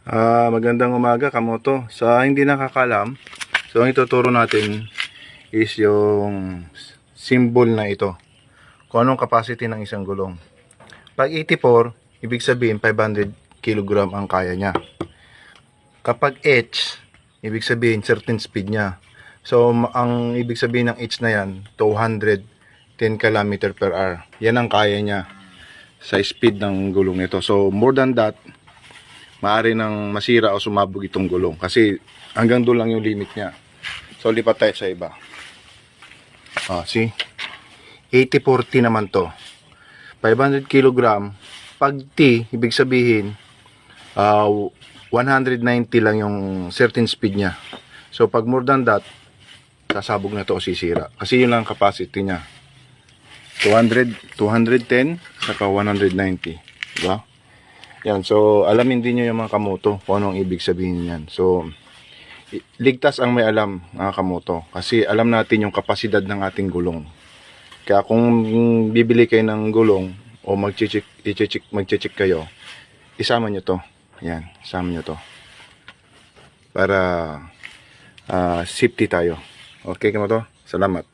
Magandang umaga, kamoto. Sa hindi nakakalam, so ang ituturo natin is yung symbol na ito. Kung anong capacity ng isang gulong. Pag 84, ibig sabihin 500 kg ang kaya niya. Kapag H, ibig sabihin certain speed niya. So ang ibig sabihin ng H na yan, 210 km/h. Yan ang kaya niya sa speed ng gulong nito. So more than that, maaari nang masira o sumabog itong gulong kasi hanggang doon lang yung limit niya. So lipat tayo sa iba. See? 80-40 naman to. 500 kg. Pag T, ibig sabihin 190 lang yung certain speed niya. So pag more than that, sasabog na to o sisira. Kasi yun lang ang capacity niya. 200, 210, saka 190. Diba? Yan, so alamin din nyo yung mga kamoto kung anong ibig sabihin yan. So, ligtas ang may alam mga kamoto. Kasi alam natin yung kapasidad ng ating gulong. Kaya kung bibili kayo ng gulong o magche-check kayo, isama nyo to. Yan, isama nyo to. Para safety tayo. Okay kamoto? Salamat.